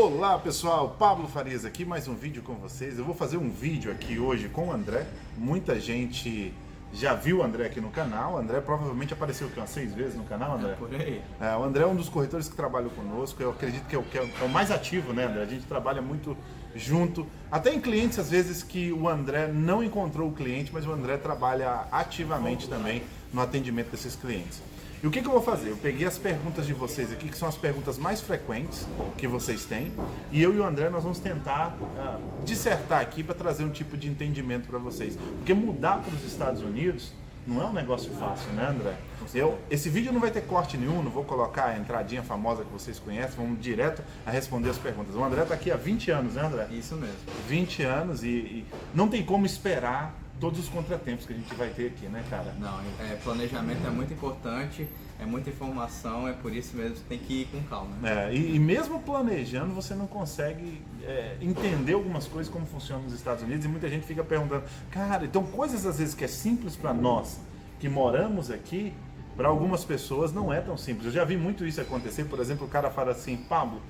Olá pessoal, Pablo Farias aqui, mais um vídeo com vocês. Eu vou fazer um vídeo aqui hoje com o André. Muita gente já viu o André aqui no canal. O André provavelmente apareceu aqui umas 6 vezes no canal, André? Por aí. O André é um dos corretores que trabalham conosco. Eu acredito que é o mais ativo, né, André? A gente trabalha muito junto. Até em clientes, às vezes, que o André não encontrou o cliente, mas o André trabalha ativamente também no atendimento desses clientes. E o que eu vou fazer? Eu peguei as perguntas de vocês aqui, que são as perguntas mais frequentes que vocês têm, e eu e o André nós vamos tentar dissertar aqui para trazer um tipo de entendimento para vocês. Porque mudar para os Estados Unidos não é um negócio fácil, né, André? Esse vídeo não vai ter corte nenhum, não vou colocar a entradinha famosa que vocês conhecem, vamos direto a responder as perguntas. O André está aqui há 20 anos, né, André? Isso mesmo. 20 anos e não tem como esperar todos os contratempos que a gente vai ter aqui, né, cara? Não, planejamento é muito importante, é muita informação, é por isso mesmo que tem que ir com calma. E mesmo planejando, você não consegue entender algumas coisas como funcionam nos Estados Unidos, e muita gente fica perguntando, cara, então coisas às vezes que é simples para nós, que moramos aqui, para algumas pessoas não é tão simples. Eu já vi muito isso acontecer, por exemplo, o cara fala assim, Pablo,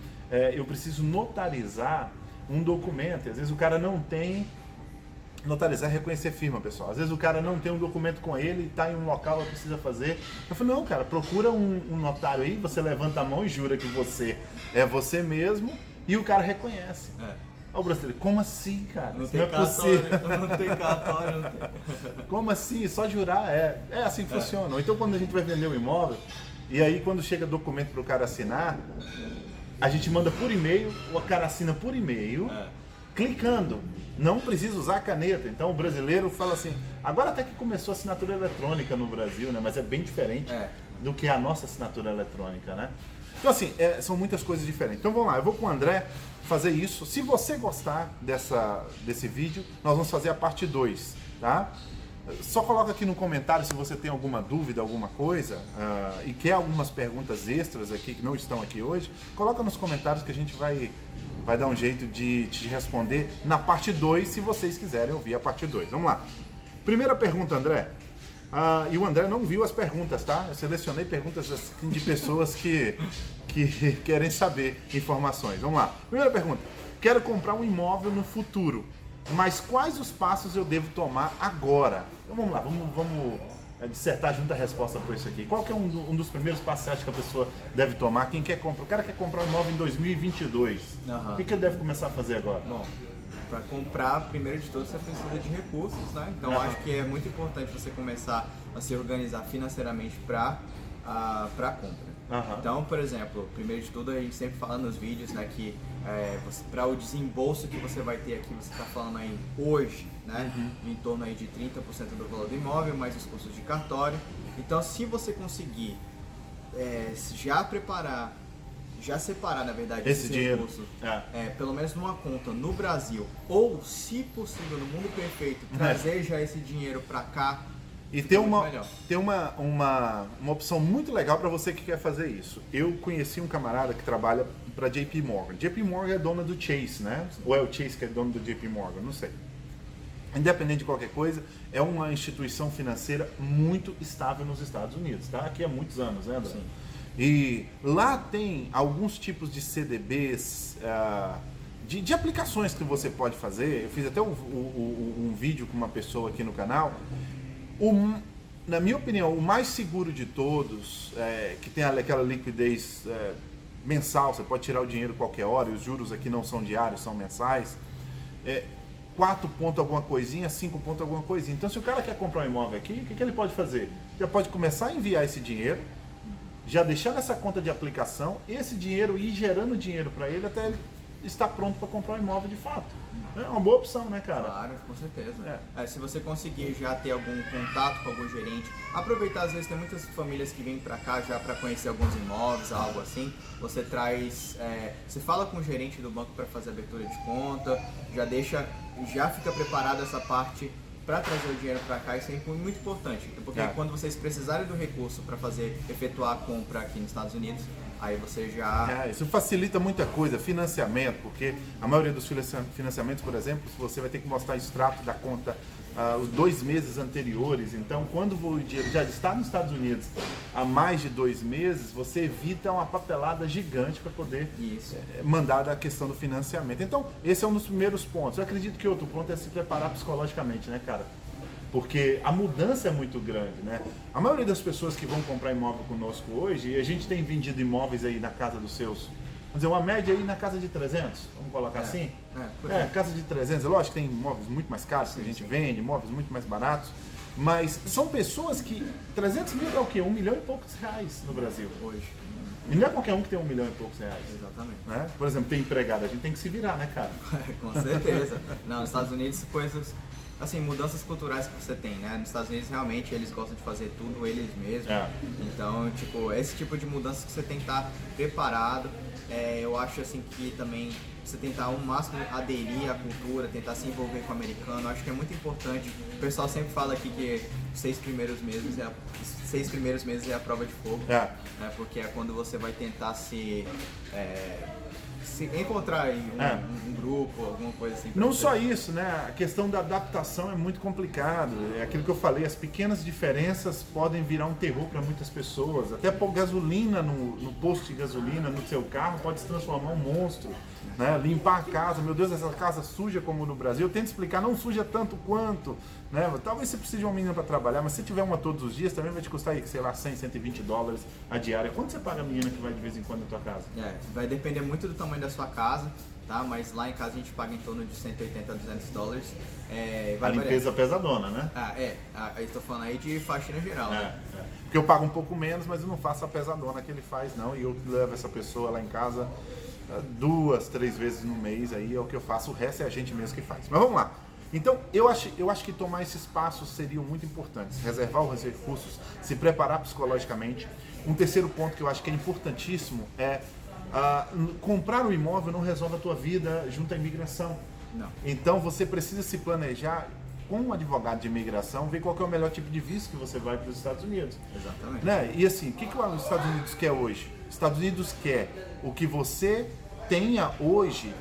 eu preciso notarizar um documento, e às vezes o cara não tem. Notarizar é reconhecer firma, pessoal. Às vezes o cara não tem um documento com ele e está em um local que precisa fazer. Eu falei, não, cara, procura um notário aí, você levanta a mão e jura que você é você mesmo e o cara reconhece. Olha o brasileiro, como assim, cara? Não tem cartório, não tem cartório, não tem. Como assim? Só jurar? É assim que funciona. Ou então quando a gente vai vender um imóvel, e aí quando chega documento para o cara assinar, a gente manda por e-mail, o cara assina por e-mail, clicando. Não precisa usar a caneta. Então o brasileiro fala assim, agora até que começou a assinatura eletrônica no Brasil, né? Mas é bem diferente do que a nossa assinatura eletrônica, né? Então assim, são muitas coisas diferentes. Então vamos lá, eu vou com o André fazer isso. Se você gostar desse vídeo, nós vamos fazer a parte 2, tá? Só coloca aqui no comentário se você tem alguma dúvida, alguma coisa, e quer algumas perguntas extras aqui que não estão aqui hoje, coloca nos comentários que a gente vai dar um jeito de te responder na parte 2, se vocês quiserem ouvir a parte 2. Vamos lá. Primeira pergunta, André. E o André não viu as perguntas, tá? Eu selecionei perguntas assim, de pessoas que querem saber informações. Vamos lá. Primeira pergunta. Quero comprar um imóvel no futuro, mas quais os passos eu devo tomar agora? Então vamos lá, vamos dissertar junto a resposta por isso aqui. Qual que é um dos primeiros passos que você acha que a pessoa deve tomar? Quem quer comprar? O cara quer comprar um imóvel em 2022. O que ele deve começar a fazer agora? Bom, para comprar, primeiro de tudo, você precisa de recursos, né? Então acho que é muito importante você começar a se organizar financeiramente para a compra. Então, por exemplo, primeiro de tudo, a gente sempre fala nos vídeos, né, que para o desembolso que você vai ter aqui, você está falando aí hoje, né, em torno aí de 30% do valor do imóvel, mais os custos de cartório. Então, se você conseguir já separar, na verdade, esse dinheiro, recurso, pelo menos numa conta no Brasil, ou, se possível, no mundo perfeito, trazer já esse dinheiro para cá. E tem uma opção muito legal para você que quer fazer isso. Eu conheci um camarada que trabalha para JP Morgan. JP Morgan é dona do Chase, né? Ou é o Chase que é dono do JP Morgan? Não sei. Independente de qualquer coisa, é uma instituição financeira muito estável nos Estados Unidos, tá? Aqui há muitos anos, né, André? Sim. E lá tem alguns tipos de CDBs, de aplicações que você pode fazer. Eu fiz até um vídeo com uma pessoa aqui no canal. Na minha opinião, o mais seguro de todos, que tem aquela liquidez mensal, você pode tirar o dinheiro qualquer hora, e os juros aqui não são diários, são mensais, 4 pontos alguma coisinha, 5 pontos alguma coisinha. Então, se o cara quer comprar um imóvel aqui, o que ele pode fazer? Já pode começar a enviar esse dinheiro, já deixar nessa conta de aplicação, esse dinheiro ir gerando dinheiro para ele até ele estar pronto para comprar um imóvel de fato. É uma boa opção, né, cara? Claro, com certeza. Se você conseguir já ter algum contato com algum gerente, aproveitar, às vezes tem muitas famílias que vêm para cá já para conhecer alguns imóveis, algo assim. Você traz, você fala com o gerente do banco para fazer abertura de conta, já fica preparado essa parte para trazer o dinheiro para cá. Isso é muito importante, porque quando vocês precisarem do recurso para efetuar a compra aqui nos Estados Unidos, aí você já... Isso facilita muita coisa, financiamento, porque a maioria dos financiamentos, por exemplo, você vai ter que mostrar extrato da conta os 2 meses anteriores. Então, quando o dinheiro já está nos Estados Unidos há mais de 2 meses, você evita uma papelada gigante para poder mandar a questão do financiamento. Então, esse é um dos primeiros pontos. Eu acredito que outro ponto é se preparar psicologicamente, né, cara? Porque a mudança é muito grande, né? A maioria das pessoas que vão comprar imóvel conosco hoje, a gente tem vendido imóveis aí na casa dos seus... Vamos dizer, uma média aí na casa de 300, vamos colocar assim? Casa de 300. Lógico que tem imóveis muito mais caros que a gente vende, imóveis muito mais baratos, mas são pessoas que... 300 mil é o quê? 1 milhão e poucos reais no Brasil hoje. E não é qualquer um que tem 1 milhão e poucos reais. Exatamente. Né? Por exemplo, tem empregado, a gente tem que se virar, né, cara? Com certeza. Não, nos Estados Unidos, coisas... Assim, mudanças culturais que você tem, né? Nos Estados Unidos, realmente, eles gostam de fazer tudo eles mesmos. Então, tipo, esse tipo de mudança que você tem que estar preparado. Eu acho, assim, que também você tentar ao máximo aderir à cultura, tentar se envolver com o americano. Eu acho que é muito importante. O pessoal sempre fala aqui que os 6 primeiros meses é a prova de fogo. Né? Porque é quando você vai tentar se encontrar em um grupo, alguma coisa assim. Não só isso, né? A questão da adaptação é muito complicado. É aquilo que eu falei, as pequenas diferenças podem virar um terror para muitas pessoas. Até pôr gasolina no posto de gasolina no seu carro pode se transformar em um monstro. Né? Limpar a casa, meu Deus, essa casa suja como no Brasil. Eu tento explicar, não suja tanto quanto. Né? Talvez você precise de uma menina para trabalhar, mas se tiver uma todos os dias, também vai te custar, sei lá, 100, 120 dólares a diária. Quanto você paga a menina que vai de vez em quando na tua casa? Vai depender muito do tamanho da sua casa, tá? Mas lá em casa a gente paga em torno de 180 a 200 dólares. A limpeza pesadona, né? Eu estou falando aí de faxina geral, né? Porque eu pago um pouco menos, mas eu não faço a pesadona que ele faz, não. E eu levo essa pessoa lá em casa 2, 3 vezes no mês, aí é o que eu faço. O resto é a gente mesmo que faz. Mas vamos lá. Então, eu acho que tomar esses passos seriam muito importantes. Reservar os recursos, se preparar psicologicamente. Um terceiro ponto que eu acho que é importantíssimo é comprar um imóvel não resolve a tua vida junto à imigração. Não. Então, você precisa se planejar com um advogado de imigração, ver qual que é o melhor tipo de visto que você vai para os Estados Unidos. Exatamente. Né? E assim, o que os Estados Unidos quer hoje? Os Estados Unidos quer o que você tenha hoje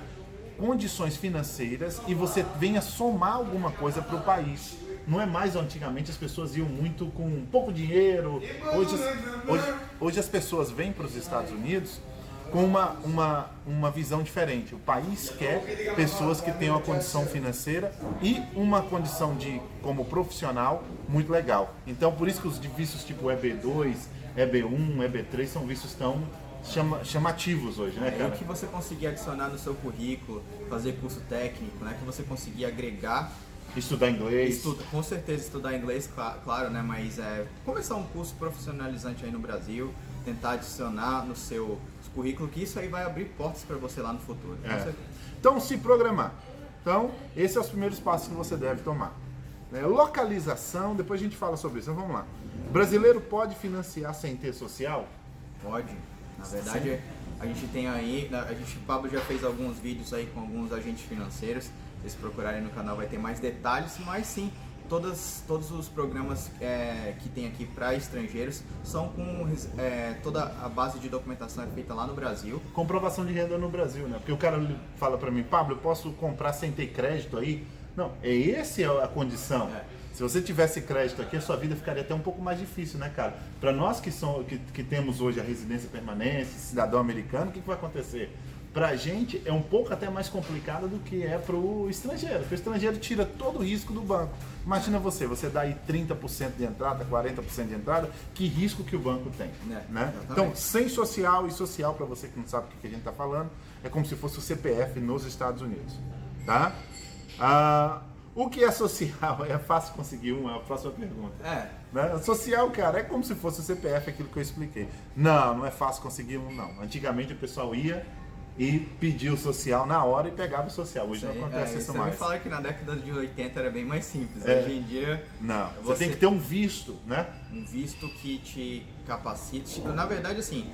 condições financeiras e você venha somar alguma coisa para o país. Não é mais antigamente, as pessoas iam muito com pouco dinheiro. Hoje as pessoas vêm para os Estados Unidos com uma visão diferente. O país quer pessoas que tenham uma condição financeira e uma condição como profissional muito legal. Então, por isso que os vistos tipo EB2, EB1, EB3 são vistos tão chamativos hoje, né, cara? O que você conseguir adicionar no seu currículo, fazer curso técnico, né? Que você conseguir agregar. Estudar inglês. Com certeza estudar inglês, claro, né? Mas começar um curso profissionalizante aí no Brasil, tentar adicionar no seu currículo, que isso aí vai abrir portas para você lá no futuro. Então, se programar. Então, esses são os primeiros passos que você deve tomar. Localização, depois a gente fala sobre isso. Então, vamos lá. Brasileiro pode financiar sem ter social? Pode. Na verdade, a gente tem aí, o Pablo já fez alguns vídeos aí com alguns agentes financeiros. Se vocês procurarem no canal vai ter mais detalhes, mas sim, todos os programas que tem aqui para estrangeiros são com toda a base de documentação é feita lá no Brasil. Comprovação de renda no Brasil, né? Porque o cara fala para mim, Pablo, eu posso comprar sem ter crédito aí? Não, essa é a condição. Se você tivesse crédito aqui, a sua vida ficaria até um pouco mais difícil, né, cara? Para nós que temos hoje a residência permanente, cidadão americano, o que vai acontecer? Pra gente é um pouco até mais complicado do que é pro estrangeiro. Porque o estrangeiro tira todo o risco do banco. Imagina você dá aí 30% de entrada, 40% de entrada, que risco que o banco tem, né? Então, sem social, e social, para você que não sabe o que a gente está falando, é como se fosse o CPF nos Estados Unidos, tá? O que é social? É fácil conseguir é a próxima pergunta. Né? Social, cara, é como se fosse o CPF, aquilo que eu expliquei. Não é fácil conseguir não. Antigamente o pessoal ia e pedia o social na hora e pegava o social. Hoje não acontece isso mais. Você me fala que na década de 80 era bem mais simples. Hoje em dia... Não, você tem que ter um visto, né? Um visto que te capacite. Na verdade, assim,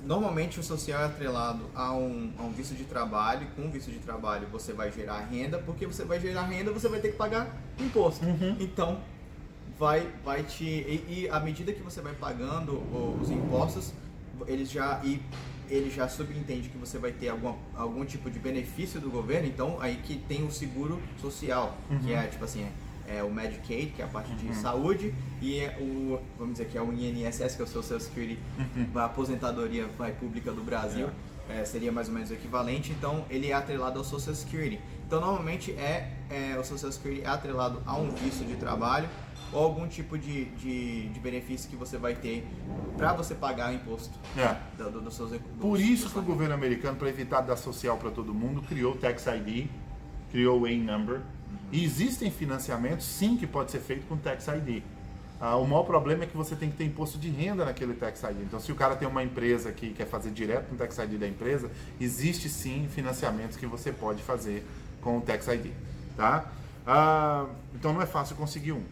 normalmente o social é atrelado a um visto de trabalho. Com o visto de trabalho você vai gerar renda, porque você vai gerar renda, você vai ter que pagar imposto. Então, vai te... E à medida que você vai pagando os impostos, ele já subentende que você vai ter algum tipo de benefício do governo, então aí que tem o seguro social, que é tipo assim, o Medicaid, que é a parte de saúde, e vamos dizer que é o INSS, que é o Social Security, a aposentadoria pública do Brasil, seria mais ou menos o equivalente, então ele é atrelado ao Social Security. Então normalmente o Social Security é atrelado a um visto de trabalho, ou algum tipo de benefício que você vai ter para você pagar o imposto dos seus recursos. Por isso que o governo americano, para evitar dar social para todo mundo, criou o Tax ID, criou o A-Number. E existem financiamentos, sim, que pode ser feito com Tax ID. O maior problema é que você tem que ter imposto de renda naquele Tax ID. Então, se o cara tem uma empresa que quer fazer direto com o Tax ID da empresa, existe sim financiamentos que você pode fazer com o Tax ID. Tá? Então, não é fácil conseguir um.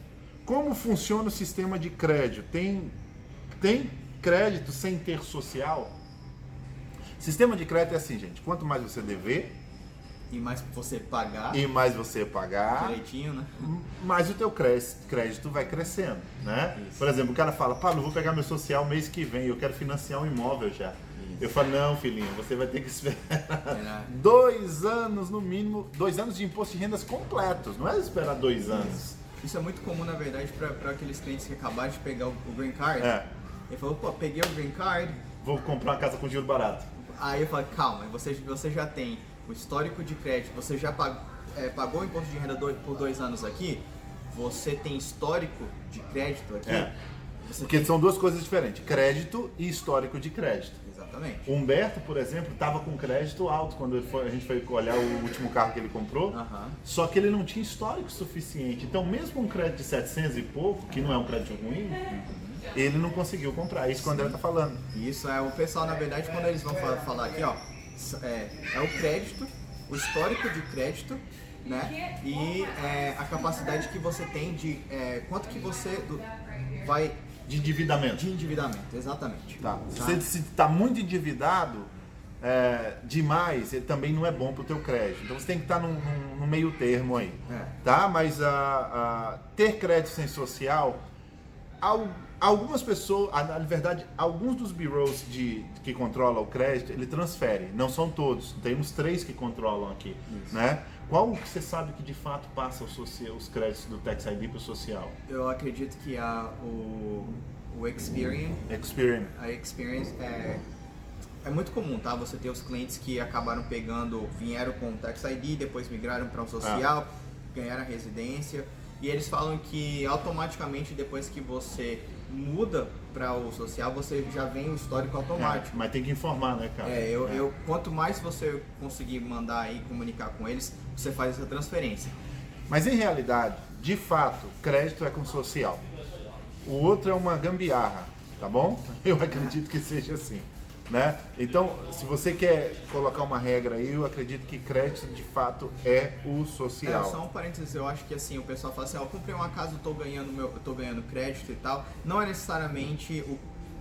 Como funciona o sistema de crédito? Tem crédito sem ter social? Sistema de crédito é assim, gente. Quanto mais você dever... E mais você pagar. Direitinho, né? Mais o teu crédito vai crescendo, né? Isso. Por exemplo, o cara fala, Pablo, eu vou pegar meu social mês que vem, eu quero financiar um imóvel já. Isso. Eu falo, não, filhinho, você vai ter que esperar 2 anos no mínimo, 2 anos de imposto de rendas completos, não é esperar 2 anos. Isso é muito comum, na verdade, para aqueles clientes que acabaram de pegar o Green Card. Ele falou, pô, peguei o Green Card. Vou comprar uma casa com dinheiro barato. Aí eu falo, calma, você já tem o histórico de crédito, você já pagou o imposto de renda por 2 anos aqui, você tem histórico de crédito aqui. Porque são 2 coisas diferentes, crédito e histórico de crédito. Exatamente. O Humberto, por exemplo, estava com crédito alto quando a gente foi olhar o último carro que ele comprou, só que ele não tinha histórico suficiente. Então, mesmo um crédito de 700 e pouco, que não é um crédito ruim, ele não conseguiu comprar. Isso que o André está falando. Isso é o pessoal, na verdade, quando eles vão falar aqui, ó, é o crédito, o histórico de crédito, né? E a capacidade que você tem de quanto que você vai de endividamento. De endividamento, exatamente. Tá. Se está muito endividado demais, ele também não é bom para o teu crédito. Então você tem que estar no meio termo aí, tá? Mas ter crédito sem social, algumas pessoas, na verdade, alguns dos bureaus que controlam o crédito, ele transfere. Não são todos. Tem uns 3 que controlam aqui, né? Qual que você sabe que de fato passa os créditos do Tax ID para o social? Eu acredito que o Experian. A Experian é muito comum, tá? Você ter os clientes que acabaram vieram com o Tax ID, depois migraram para o social, ganharam a residência. E eles falam que automaticamente depois que você muda para o social, você já vem o histórico automático. Mas tem que informar, né, cara? Quanto mais você conseguir mandar e comunicar com eles, você faz essa transferência. Mas em realidade, de fato, crédito é com social. O outro é uma gambiarra, tá bom? Eu acredito que seja assim, né? Então, se você quer colocar uma regra aí, eu acredito que crédito de fato é o social. Só um parênteses, eu acho que assim, o pessoal fala assim, eu comprei uma casa, eu tô ganhando crédito e tal. Não é necessariamente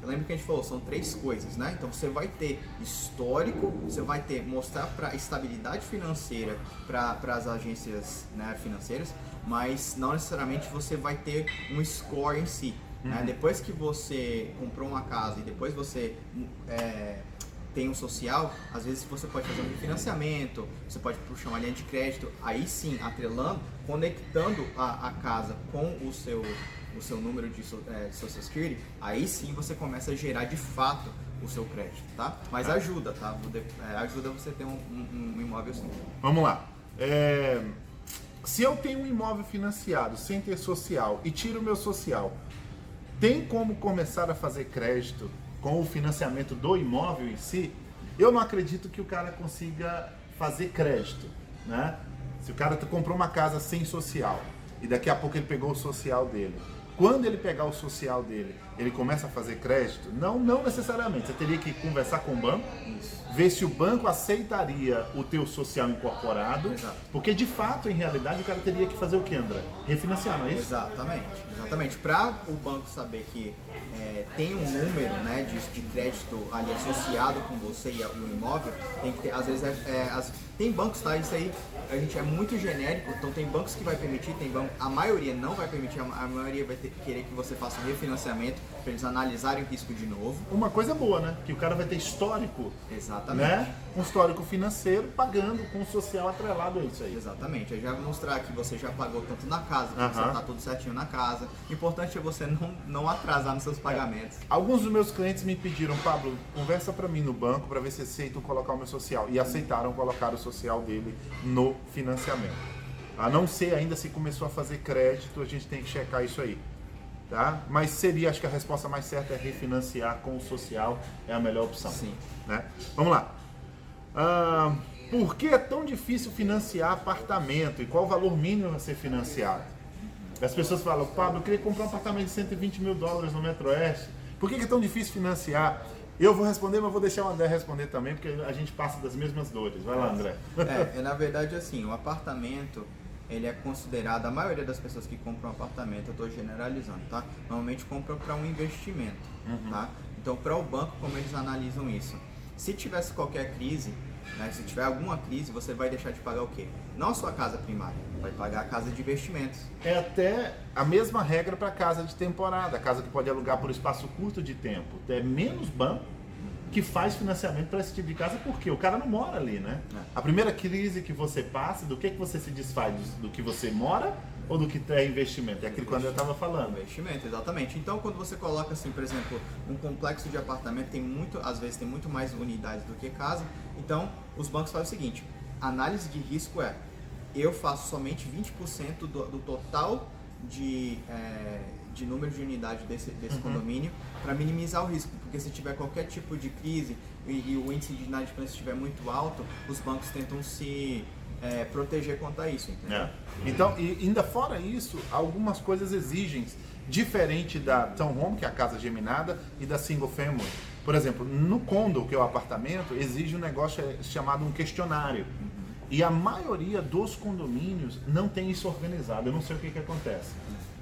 eu lembro que a gente falou, são 3 coisas, né? Então você vai ter histórico, você vai mostrar para estabilidade financeira para as agências, né, financeiras, mas não necessariamente você vai ter um score em si. Né? Depois que você comprou uma casa e depois você tem um social, às vezes você pode fazer um refinanciamento, você pode puxar uma linha de crédito, aí sim, atrelando, conectando a casa com o seu número de Social Security, aí sim você começa a gerar de fato o seu crédito, tá? Mas ajuda, tá? Ajuda você ter um imóvel assim. Vamos lá. Se eu tenho um imóvel financiado sem ter social e tiro o meu social, tem como começar a fazer crédito com o financiamento do imóvel em si? Eu não acredito que o cara consiga fazer crédito, né? Se o cara comprou uma casa sem social e daqui a pouco ele pegou o social dele, quando ele pegar o social dele, ele começa a fazer crédito? Não necessariamente. Você teria que conversar com o banco, ver se o banco aceitaria o teu social incorporado, porque de fato, em realidade, o cara teria que fazer o que, André? Refinanciar, não é isso? Exatamente. Para o banco saber que tem um número, né, de crédito ali associado com você e o imóvel, tem que ter, às vezes, tem bancos, tá? Isso aí a gente é muito genérico, então tem bancos que vai permitir, a maioria não vai permitir, a maioria querer que você faça um refinanciamento para eles analisarem o risco de novo. Uma coisa boa, né? Que o cara vai ter histórico. Exatamente. Né? Um histórico financeiro pagando com o social atrelado a isso aí. Exatamente. Aí já vai mostrar que você já pagou tanto na casa, que você está tudo certinho na casa. O importante é você não atrasar nos seus pagamentos. Alguns dos meus clientes me pediram, Pablo, conversa para mim no banco para ver se aceitam colocar o meu social. E aceitaram colocar o social dele no financiamento. A não ser ainda se começou a fazer crédito, a gente tem que checar isso aí. Tá? Mas seria, acho que a resposta mais certa é refinanciar com o social, é a melhor opção. Sim. Né? Vamos lá. Por que é tão difícil financiar apartamento e qual o valor mínimo a ser financiado? As pessoas falam, Pablo, eu queria comprar um apartamento de 120 mil dólares no Metro Oeste. Por que é tão difícil financiar? Eu vou responder, mas vou deixar o André responder também, porque a gente passa das mesmas dores. Vai lá, André. Na verdade, assim, o apartamento, ele é considerado, a maioria das pessoas que compram um apartamento, eu estou generalizando, tá? Normalmente compram para um investimento, tá? Então, para o banco, como eles analisam isso? Se tivesse qualquer crise, né, se tiver alguma crise, você vai deixar de pagar o quê? Não a sua casa primária, vai pagar a casa de investimentos. É até a mesma regra para casa de temporada, a casa que pode alugar por espaço curto de tempo. É menos banco que faz financiamento para esse tipo de casa, porque o cara não mora ali, né? A primeira crise que você passa, do que você se desfaz? Do que você mora ou do que é investimento? É aquilo que o André estava falando. Investimento, exatamente. Então, quando você coloca, assim, por exemplo, um complexo de apartamento, às vezes tem muito mais unidades do que casa. Então, os bancos fazem o seguinte, análise de risco eu faço somente 20% do total de número de unidades desse condomínio para minimizar o risco, porque se tiver qualquer tipo de crise e o índice de inadimplência estiver muito alto, os bancos tentam se proteger contra isso, entendeu? Então, e ainda fora isso, algumas coisas exigem, diferente da townhome, que é a casa geminada, e da single family. Por exemplo, no condo, que é o apartamento, exige um negócio chamado um questionário. E a maioria dos condomínios não tem isso organizado. Eu não sei o que acontece.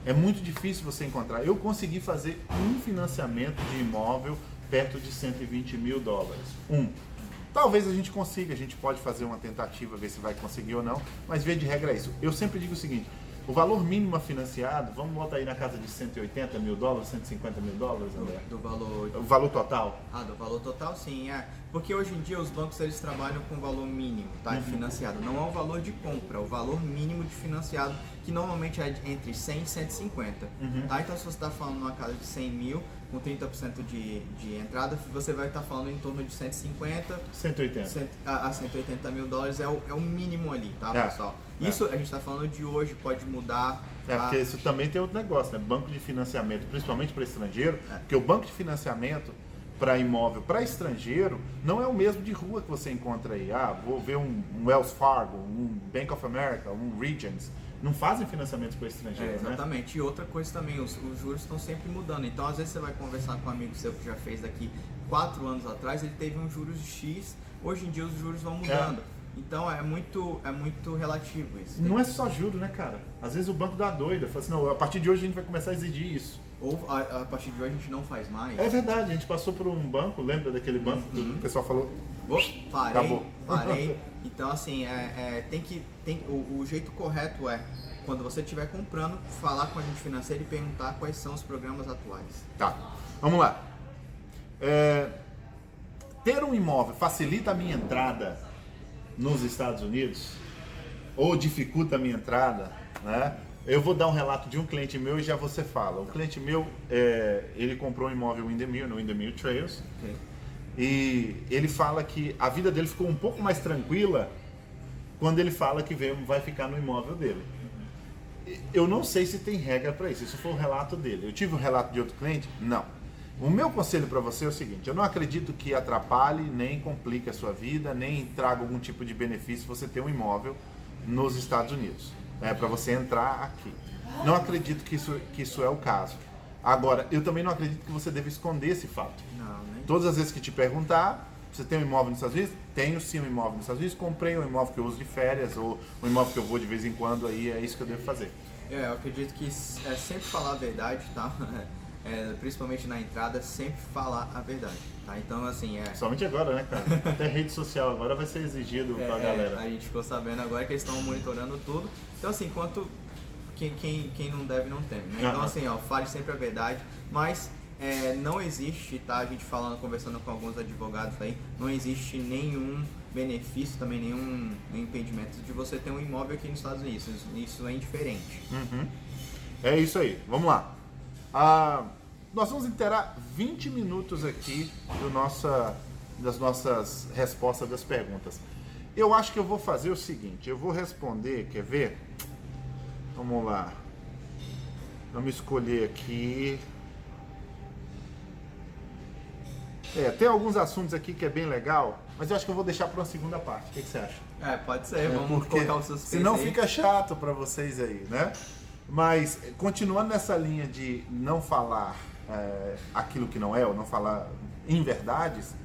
É muito difícil você encontrar. Eu consegui fazer um financiamento de imóvel perto de 120 mil dólares. Talvez a gente consiga, a gente pode fazer uma tentativa, ver se vai conseguir ou não, mas via de regra é isso. Eu sempre digo o seguinte, o valor mínimo a financiado, vamos botar aí na casa de 180 mil dólares, 150 mil dólares, André? Do valor... O valor total? Do valor total, sim, Porque hoje em dia os bancos eles trabalham com valor mínimo, tá? Financiado. Não é o valor de compra, é o valor mínimo de financiado, que normalmente é entre 100 e 150. Tá? Então, se você está falando numa casa de 100 mil, com 30% de entrada, você vai estar falando em torno de 150 a 180 mil dólares, é o mínimo ali, tá, pessoal? Isso a gente está falando de hoje, pode mudar. Porque isso também tem outro negócio, né? Banco de financiamento, principalmente para estrangeiro, porque o banco de financiamento para imóvel para estrangeiro não é o mesmo de rua que você encontra aí. Vou ver um Wells Fargo, um Bank of America, um Regions. Não fazem financiamentos para estrangeiro, exatamente. Né? E outra coisa também, os juros estão sempre mudando. Então, às vezes você vai conversar com um amigo seu que já fez daqui 4 anos atrás, ele teve um juros de X, hoje em dia os juros vão mudando. Então é muito relativo isso. Não é só juro, né, cara? Às vezes o banco dá doida, fala assim, não, a partir de hoje a gente vai começar a exigir isso. Ou a partir de hoje a gente não faz mais. É verdade, a gente passou por um banco, lembra daquele banco que o pessoal falou? Parei. Então assim, o jeito correto quando você estiver comprando, falar com a gente financeiro e perguntar quais são os programas atuais. Tá, vamos lá. Ter um imóvel facilita a minha entrada nos Estados Unidos ou dificulta a minha entrada, né? Eu vou dar um relato de um cliente meu e já você fala. O cliente meu, ele comprou um imóvel no Windermere Trails, e ele fala que a vida dele ficou um pouco mais tranquila quando ele fala que vai ficar no imóvel dele. Eu não sei se tem regra para isso, isso foi o relato dele. Eu tive um relato de outro cliente? Não. O meu conselho para você é o seguinte, eu não acredito que atrapalhe, nem complique a sua vida, nem traga algum tipo de benefício você ter um imóvel nos Estados Unidos, para você entrar aqui. Não acredito que isso é o caso. Agora, eu também não acredito que você deve esconder esse fato. Todas as vezes que te perguntar, você tem um imóvel nos Estados Unidos? Tenho sim um imóvel nos Estados Unidos, comprei um imóvel que eu uso de férias, ou um imóvel que eu vou de vez em quando, aí é isso que eu devo fazer. Eu acredito que sempre falar a verdade, tá? Principalmente na entrada, sempre falar a verdade, tá? Então, assim, somente agora, né, cara? Até rede social agora vai ser exigido pra galera. A gente ficou sabendo agora que eles estão monitorando tudo. Então, assim, quem não deve não teme, né? Então assim, ó, fale sempre a verdade, mas não existe, tá? A gente conversando com alguns advogados aí, não existe nenhum benefício, também nenhum impedimento de você ter um imóvel aqui nos Estados Unidos. Isso é indiferente. É isso aí, vamos lá. Nós vamos inteirar 20 minutos aqui das nossas respostas das perguntas. Eu acho que eu vou fazer o seguinte, eu vou responder, quer ver? Vamos lá. Vamos escolher aqui. Tem alguns assuntos aqui que é bem legal, mas eu acho que eu vou deixar para uma segunda parte. O que você acha? Pode ser, vamos colocar o suspense. Senão fica chato para vocês aí, né? Mas, continuando nessa linha de não falar aquilo que não é, ou não falar inverdades,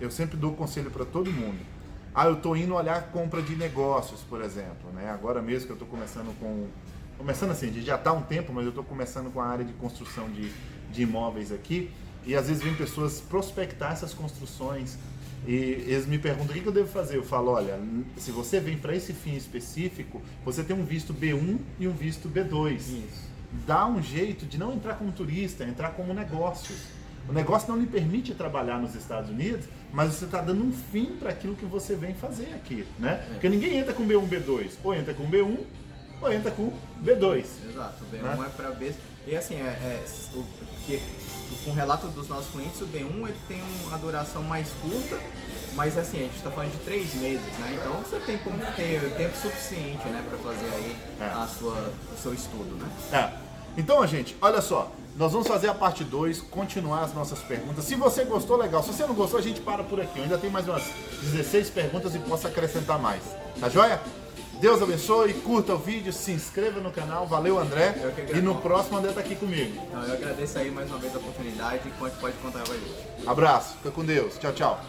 eu sempre dou conselho para todo mundo. Eu estou indo olhar compra de negócios, por exemplo, né? Agora mesmo que eu estou começando assim, já está há um tempo, mas eu estou começando com a área de construção de imóveis aqui, e às vezes vem pessoas prospectar essas construções, e eles me perguntam o que eu devo fazer. Eu falo, olha, se você vem para esse fim específico, você tem um visto B1 e um visto B2. Isso. Dá um jeito de não entrar como turista, entrar como negócio. O negócio não lhe permite trabalhar nos Estados Unidos, mas você está dando um fim para aquilo que você vem fazer aqui, né? Porque ninguém entra com B1, B2, ou entra com B1, ou entra com B2. Exato, o B1 é para B. E assim, com o relato dos nossos clientes, o B1 ele tem uma duração mais curta, mas assim, a gente está falando de 3 meses, né? Então você tem como ter tempo suficiente, né, para fazer aí o seu estudo, né? Então, gente, olha só, nós vamos fazer a parte 2, continuar as nossas perguntas. Se você gostou, legal. Se você não gostou, a gente para por aqui. Eu ainda tem mais umas 16 perguntas e posso acrescentar mais. Tá joia? Deus abençoe, curta o vídeo, se inscreva no canal. Valeu, André. E no próximo, André tá aqui comigo. Eu agradeço aí mais uma vez a oportunidade e pode contar com a gente. Abraço, fica com Deus. Tchau, tchau.